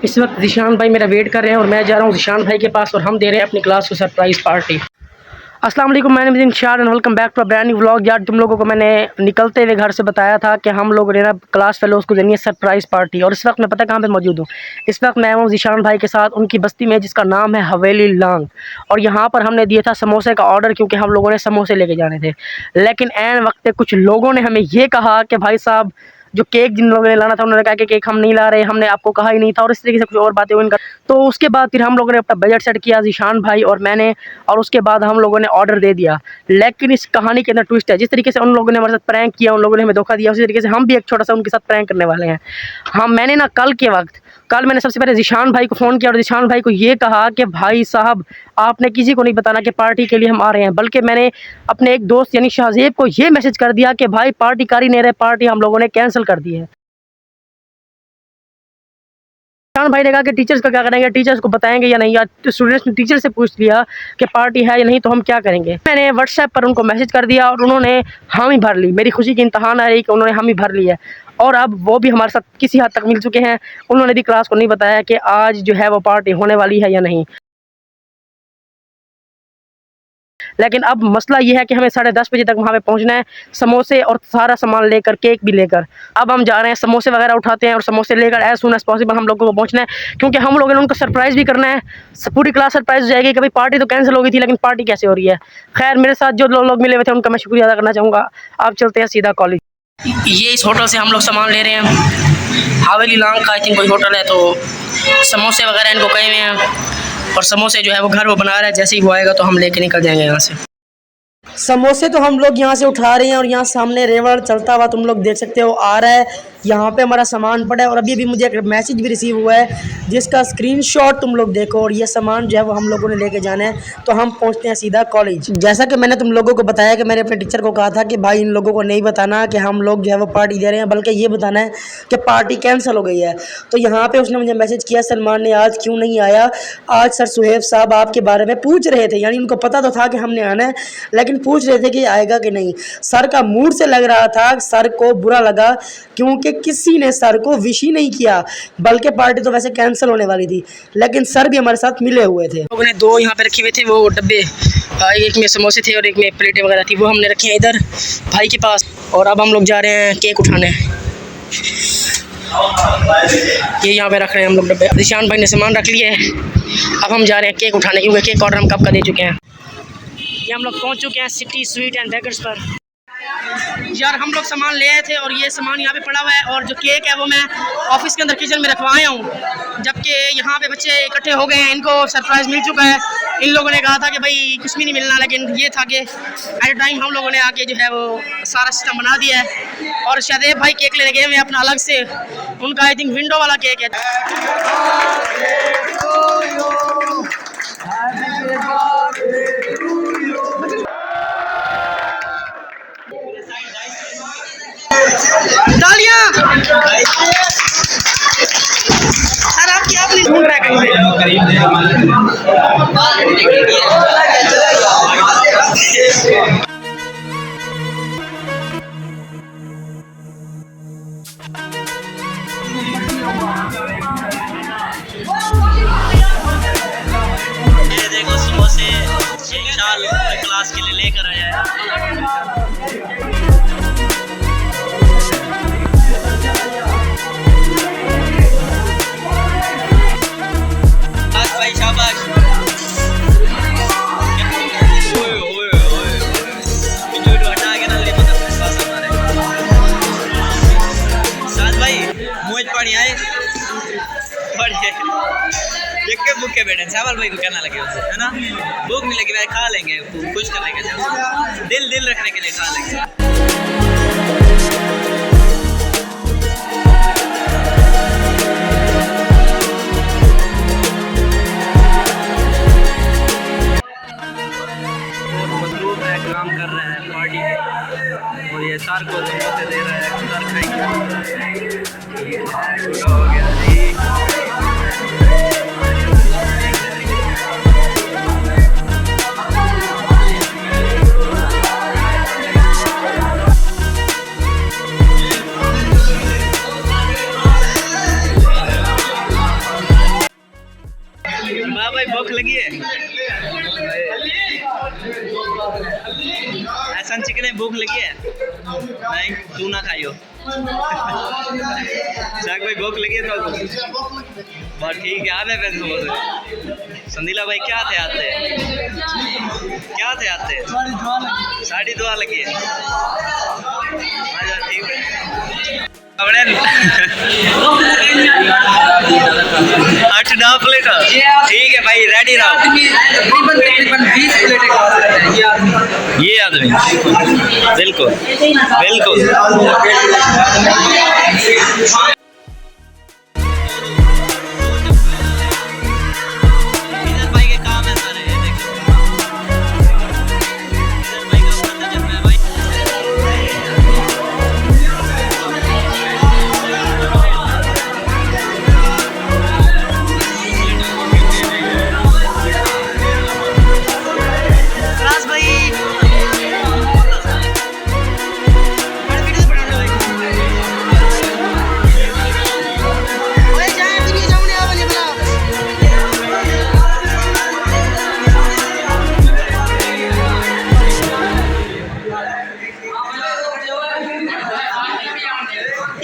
इस वक्त ज़ीशान भाई मेरा वेट कर रहे हैं और मैं जा रहा हूँ ज़ीशान भाई के पास और हम दे रहे हैं अपनी क्लास को सरप्राइज़ पार्टी। अस्सलाम वालेकुम, मैं नेम शार and welcome back to a brand new vlog. यार तुम लोगों को मैंने निकलते हुए घर से बताया था कि हम लोग ने ना क्लास फेलोज को देनी है सरप्राइज़ पार्टी। और इस वक्त मैं पता कहाँ पे मौजूद हूँ। इस वक्त मैं हूँ ज़ीशान भाई के साथ उनकी बस्ती में जिसका नाम है हवेली लांग। और यहाँ पर हमने दिया था समोसे का ऑर्डर क्योंकि हम लोगों ने समोसे लेके जाने थे। लेकिन ऐन वक्त पे कुछ लोगों ने हमें ये कहा कि भाई साहब जो केक जिन लोगों ने लाना था उन्होंने कहा कि केक हम नहीं ला रहे, हमने आपको कहा ही नहीं था, और इस तरीके से कुछ और बातें हुई इनका। तो उसके बाद फिर हम लोगों ने अपना बजट सेट किया, ज़ीशान भाई और मैंने, और उसके बाद हम लोगों ने ऑर्डर दे दिया। लेकिन इस कहानी के अंदर ट्विस्ट है। जिस तरीके से उन लोगों ने हमारे साथ प्रैंक किया, उन लोगों ने हमें धोखा दिया, उसी तरीके से हम भी एक छोटा सा उनके साथ प्रैंक करने वाले हैं। मैंने ना कल मैंने सबसे पहले ज़ीशान भाई को फ़ोन किया और ज़ीशान भाई को ये कहा कि भाई साहब आपने किसी को नहीं बताना कि पार्टी के लिए हम आ रहे हैं। बल्कि मैंने अपने एक दोस्त यानी शाहजेब को ये मैसेज कर दिया कि भाई पार्टी कर ही नहीं रहे, पार्टी हम लोगों ने कैंसिल कर दी है। ईशान भाई ने कहा कि टीचर्स का क्या करेंगे, टीचर्स को बताएंगे या नहीं, या स्टूडेंट्स ने टीचर से पूछ लिया कि पार्टी है या नहीं तो हम क्या करेंगे। मैंने व्हाट्सएप पर उनको मैसेज कर दिया और उन्होंने हामी भर ली। मेरी खुशी की इंतहा ना रही कि उन्होंने हामी भर ली है। और अब वो भी हमारे साथ किसी हद तक मिल चुके हैं। उन्होंने भी क्लास को नहीं बताया कि आज जो है वो पार्टी होने वाली है या नहीं। लेकिन अब मसला ये है कि हमें 10:30 बजे तक वहाँ पे पहुँचना है, समोसे और सारा सामान लेकर, केक भी लेकर। अब हम जा रहे हैं, समोसे वगैरह उठाते हैं और समोसे लेकर एज सुन एज पॉसिबल हम लोगों को पहुँचना है, क्योंकि हम लोगों ने उनको सरप्राइज़ भी करना है। पूरी क्लास सरप्राइज़ हो जाएगी। कभी पार्टी तो कैंसिल हो गई थी, लेकिन पार्टी कैसे हो रही है। खैर मेरे साथ जो लोग मिले हुए थे उनका मैं शुक्रिया अदा करना चाहूँगा। अब चलते हैं सीधा कॉलेज। ये इस होटल से हम लोग सामान ले रहे हैं, हवेली लांग का आई थिंक कोई होटल है। तो समोसे वगैरह इनको कहे हुए हैं और समोसे जो है वो घर वो बना रहा है। जैसे ही वो आएगा तो हम लेके निकल जाएंगे यहाँ से। समोसे तो हम लोग यहाँ से उठा रहे हैं और यहाँ सामने रेवड़ चलता हुआ तुम लोग देख सकते हो आ रहा है। यहाँ पे हमारा सामान पड़ा है और अभी मुझे एक मैसेज भी रिसीव हुआ है जिसका स्क्रीनशॉट तुम लोग देखो। और ये सामान जो है वो हम लोगों ने लेके जाना है। तो हम पहुँचते हैं सीधा कॉलेज। जैसा कि मैंने तुम लोगों को बताया कि मैंने अपने टीचर को कहा था कि भाई इन लोगों को नहीं बताना कि हम लोग जो है वो पार्टी दे रहे हैं, बल्कि ये बताना है कि पार्टी कैंसिल हो गई है। तो यहाँ पर उसने मुझे मैसेज किया, सलमान ने आज क्यों नहीं आया। आज सर सुहेब साहब आपके बारे में पूछ रहे थे, यानी उनको पता तो था कि हमने आना है, लेकिन पूछ रहे थे कि आएगा कि नहीं। सर का मूड से लग रहा था, सर को बुरा लगा क्योंकि किसी ने सर को विश ही नहीं किया, बल्कि पार्टी तो वैसे कैंसिल होने वाली थी। लेकिन सर भी हमारे साथ मिले हुए थे। लोगों ने 2 यहाँ पे रखे हुए थे वो डब्बे, एक में समोसे थे और एक में प्लेटें वगैरह थी, वो हमने रखे हैं इधर भाई के पास। और अब हम लोग जा रहे हैं केक उठाने। ये यहाँ पे रख रहे हैं हम लोग डब्बे। ज़ीशान भाई ने सामान रख लिया है, अब हम जा रहे हैं केक उठाने, क्योंकि केक ऑर्डर हम कब का दे चुके हैं। ये हम लोग पहुंच चुके हैं सिटी स्वीट एंड बेकर्स पर। यार हम लोग सामान ले आए थे और ये सामान यहाँ पे पड़ा हुआ है, और जो केक है वो मैं ऑफिस के अंदर किचन में रखवाया हूँ, जबकि यहाँ पे बच्चे इकट्ठे हो गए हैं, इनको सरप्राइज़ मिल चुका है। इन लोगों ने कहा था कि भाई कुछ भी नहीं मिलना, लेकिन ये था कि एट टाइम हम लोगों ने आके जो है वो सारा सिस्टम बना दिया है। और शाहजेब भाई केक लेने गए हुए अपना अलग से, उनका आई थिंक विंडो वाला केक है। तालियां सर आपकी, आप नहीं ढूंढ रहे कहीं ये देखो समोसे क्लास के लिए लेकर आया है। भूखे बैठे चावल भाई को कहना लगे उसे, है ना, भूख नहीं लगी भाई खा लेंगे, कुछ कर लेंगे, दिल रखने के लिए खा लेंगे। मसरूफ है, काम कर रहा है पार्टी में, और ये सर को दे रहा है, सर खाएंगे। हो गया जी। वाह भाई भूख लगी है। ऐसा चिकन भूख लगी है नहीं तू ना खाइयो। साग भाई भूख लगी है तो बहुत ठीक है। आधे पैसे समोसे संदीला भाई क्या थे आते साड़ी दुआ लगी है। ठीक है 8-9 प्लेट ठीक है भाई रेडी रहो। तकरीबन 20 प्लेटें खा सकते हैं ये आदमी बिल्कुल बिल्कुल।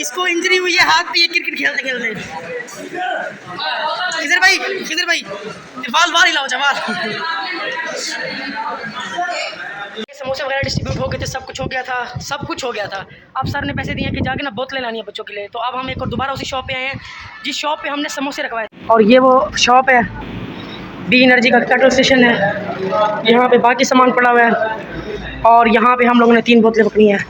इसको इंजरी हुई है हाथ पे ये क्रिकेट खेलते खेलते। किधर भाई बाल हिलाओ जवाल। समोसे वगैरह डिस्ट्रीब्यूट हो गए थे, सब कुछ हो गया था। अब सर ने पैसे दिए कि जाके ना बोतलें लानी है बच्चों के लिए। तो अब हम एक और दोबारा उसी शॉप पे आए हैं जिस शॉप पे हमने समोसे रखवाए थे। और ये वो शॉप है, बी एनर्जी का पेट्रोल स्टेशन है। यहाँ पे बाकी सामान पड़ा हुआ है और यहाँ पे हम लोगों ने 3 बोतलें पकड़ी हैं।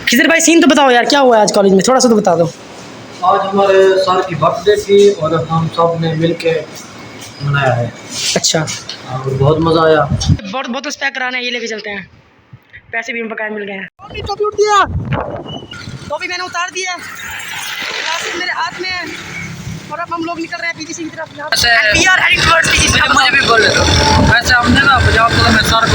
खिजर भाई सीन तो बताओ यार, क्या हुआ है आज कॉलेज में, थोड़ा सा तो बता दो। आज हमारे सर की बर्थडे थी और हम सब ने मिल के मनाया है। अच्छा, और बहुत मज़ा आया। बोतल पैक कराना है, ये लेके चलते हैं। पैसे भी बकाया मिल गए हैं। टोपी उठ दिया, टोपी मैंने उतार दिया, ग्लासेस मेरे हाथ में है और अब हम लोग निकल रहे हैं पीजीसी की तरफ। मुझे भी बोले तो वैसे हमने ना पंजाब को मैं सर को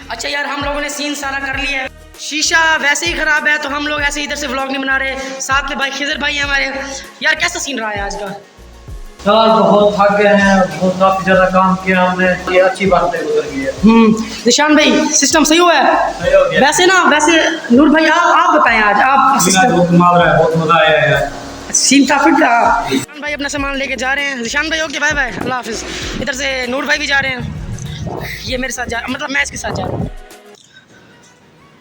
अच्छा यार, हम लोगों ने सीन सारा कर लिया है। शीशा वैसे ही ख़राब है तो हम लोग ऐसे इधर से व्लॉग नहीं बना रहे। साथ में भाई खिजर भाई हैं हमारे। यार कैसा सीन रहा है आज का? आज बहुत थक गए हैं, बहुत काफ़ी ज़्यादा काम किया हमने। ये अच्छी बात है, गुजर गई है। निशान भाई सिस्टम सही हुआ है? सही हो गया। वैसे नूर भाई आप बताएं आज आप सिस्टम। बहुत मज़ा आया है यार। सीन था फिट रहा। निशान भाई अपना सामान लेके जा रहे हैं। निशान भाई ओके, बाय बाय, अल्लाह हाफिज़। इधर से नूर भाई भी जा रहे हैं, ये मेरे साथ मतलब मैं इसके साथ जा रहा हूँ।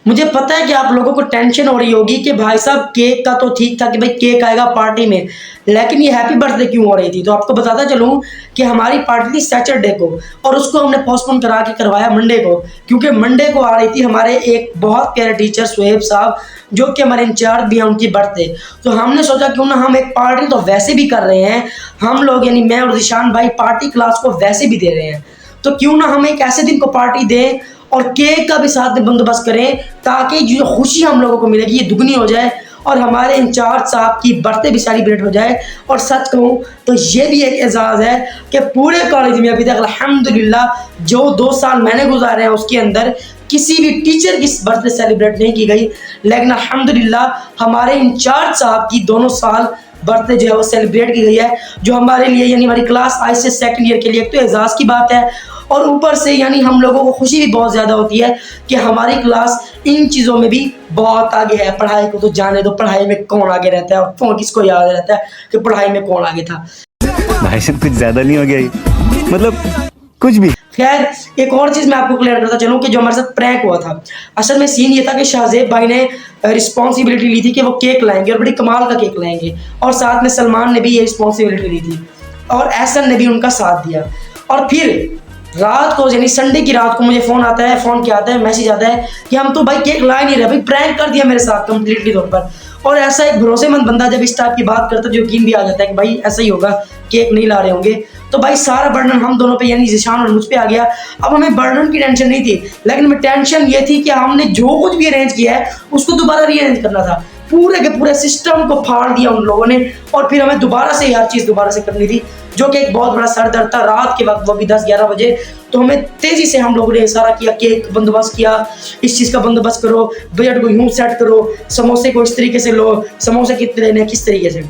मुझे पता है कि आप लोगों को टेंशन हो रही होगी कि भाई साहब केक का तो ठीक था कि भाई केक आएगा पार्टी में, लेकिन ये हैप्पी बर्थडे क्यों हो रही थी। तो आपको बताता चलूँ कि हमारी पार्टी थी सैटरडे को और उसको हमने पोस्टपोन करा के करवाया मंडे को, क्योंकि मंडे को आ रही थी हमारे एक बहुत प्यारे टीचर सुहेब साहब जो कि हमारे इंचार्ज भी हैं, उनकी बर्थडे। तो हमने सोचा क्यों ना हम एक पार्टी तो वैसे भी कर रहे हैं हम लोग, यानी मैं और ज़िशान भाई पार्टी क्लास को वैसे भी दे रहे हैं, तो क्यों ना हम एक ऐसे दिन को पार्टी दें और केक का भी साथ में बंदोबस्त करें ताकि जो खुशी हम लोगों को मिलेगी ये दुगनी हो जाए और हमारे इंचार्ज साहब की बर्थडे भी सेलिब्रेट हो जाए। और सच कहूँ तो ये भी एक एजाज़ है कि पूरे कॉलेज में अभी तक अल्हम्दुलिल्लाह जो 2 साल मैंने गुजारे हैं उसके अंदर किसी भी टीचर की बर्थडे सेलिब्रेट नहीं की गई, लेकिन अल्हम्दुलिल्लाह हमारे इंचार्ज साहब की दोनों साल बर्थडे जो है वो सेलिब्रेट की गई है, जो हमारे लिए यानी हमारी क्लास आज से 2nd ईयर के लिए एक तो एजाज़ की बात है और ऊपर से यानी हम लोगों को खुशी भी बहुत ज़्यादा होती है कि हमारी क्लास इन चीज़ों में भी बहुत आगे है। पढ़ाई को तो जाने दो, पढ़ाई में कौन आगे रहता है और कौन किसको याद रहता है कि पढ़ाई में कौन आगे था। भाई साहब कुछ ज़्यादा नहीं हो गया, मतलब कुछ भी। खैर एक और चीज़ मैं आपको क्लियर करता चलूँ कि जो हमारे साथ प्रैंक हुआ था, असल में सीन ये था कि शाहजेब भाई ने रिस्पॉन्सिबिलिटी ली थी कि वो केक लाएंगे और बड़ी कमाल का केक लाएंगे, और साथ में सलमान ने भी ये रिस्पॉन्सिबिलिटी ली थी और एहसन ने भी उनका साथ दिया। और फिर रात को यानी संडे की रात को मुझे फ़ोन क्या आता है, मैसेज आता है कि हम तो भाई केक ला ही नहीं रहे, भाई प्रैंक कर दिया मेरे साथ कम्प्लीटली तौर पर। और ऐसा एक भरोसेमंद बंदा जब इस टाइप की बात करता है, जो यकीन भी आ जाता है कि भाई ऐसा ही होगा, केक नहीं ला रहे होंगे। तो भाई सारा बर्डन हम दोनों पे यानी ज़ीशान और मुझ पे आ गया। अब हमें बर्डन की टेंशन नहीं थी, लेकिन हमें टेंशन ये थी कि हमने जो कुछ भी अरेंज किया है उसको दोबारा रीअरेंज करना था। पूरे के पूरे सिस्टम को फाड़ दिया उन लोगों ने, और फिर हमें दोबारा से हर चीज़ दोबारा से करनी थी, जो कि एक बहुत बड़ा सर दर्द था रात के वक्त, वो भी 10-11 बजे। तो हमें तेज़ी से हम लोगों ने सारा किया, केक का बंदोबस्त किया, इस चीज़ का बंदोबस्त करो, बजट को यूँ सेट करो, समोसे को इस तरीके से लो, समोसे कितने लेने किस तरीके से।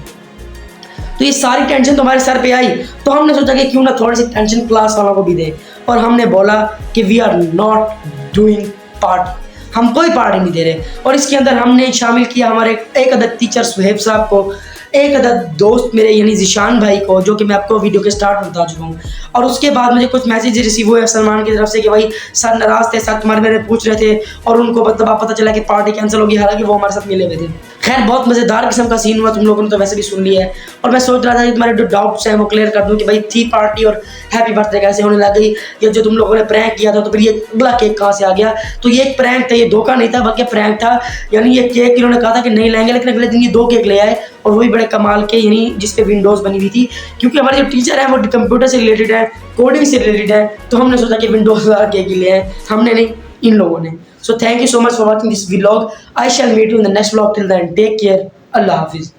तो ये सारी टेंशन तो हमारे सर पे आई, तो हमने सोचा कि क्यों ना थोड़ी सी टेंशन क्लास वालों को भी दे, और हमने बोला कि we are not doing party, हम कोई पार्टी नहीं दे रहे। और इसके अंदर हमने शामिल किया हमारे एक अदद टीचर सुहेब साहब को, एक अदद दोस्त मेरे यानी ज़ीशान भाई को, जो कि मैं आपको वीडियो के स्टार्ट में बता चुका हूँ। और उसके बाद मुझे कुछ मैसेज रिसीव हुए सलमान की तरफ से कि भाई सर नाराज़ थे, सर तुम्हारे मेरे पूछ रहे थे, और उनको मतलब पता चला कि पार्टी कैंसिल होगी, हालांकि वो हमारे साथ मिले हुए थे। खैर बहुत मज़ेदार किस्म का सीन हुआ, तुम लोगों ने तो वैसे भी सुन लिया है। और मैं सोच रहा था कि तुम्हारे जो डाउट्स हैं वो क्लियर कर दूं कि भाई थी पार्टी और हैप्पी बर्थडे कैसे होने लग गई, या जो तुम लोगों ने प्रैंक किया था तो फिर ये अगला केक कहाँ से आ गया। तो ये एक प्रैंक था, ये धोखा नहीं था बल्कि प्रैंक था। यानी ये केक इन्होंने कहा था कि नहीं लाएंगे, लेकिन अगले दिन ये 2 केक ले आए, और वही बड़े कमाल के, यानी जिसपे विंडोज़ बनी हुई थी, क्योंकि हमारे जो टीचर हैं वो कंप्यूटर से रिलेटेड है, कोडिंग से रिलेटेड है। तो हमने सोचा कि विंडोज़ वाला केक ही ले आए, हमने नहीं, इन लोगों ने। So thank you so much for watching this vlog. I shall meet you in the next vlog. Till then, take care. Allah Hafiz.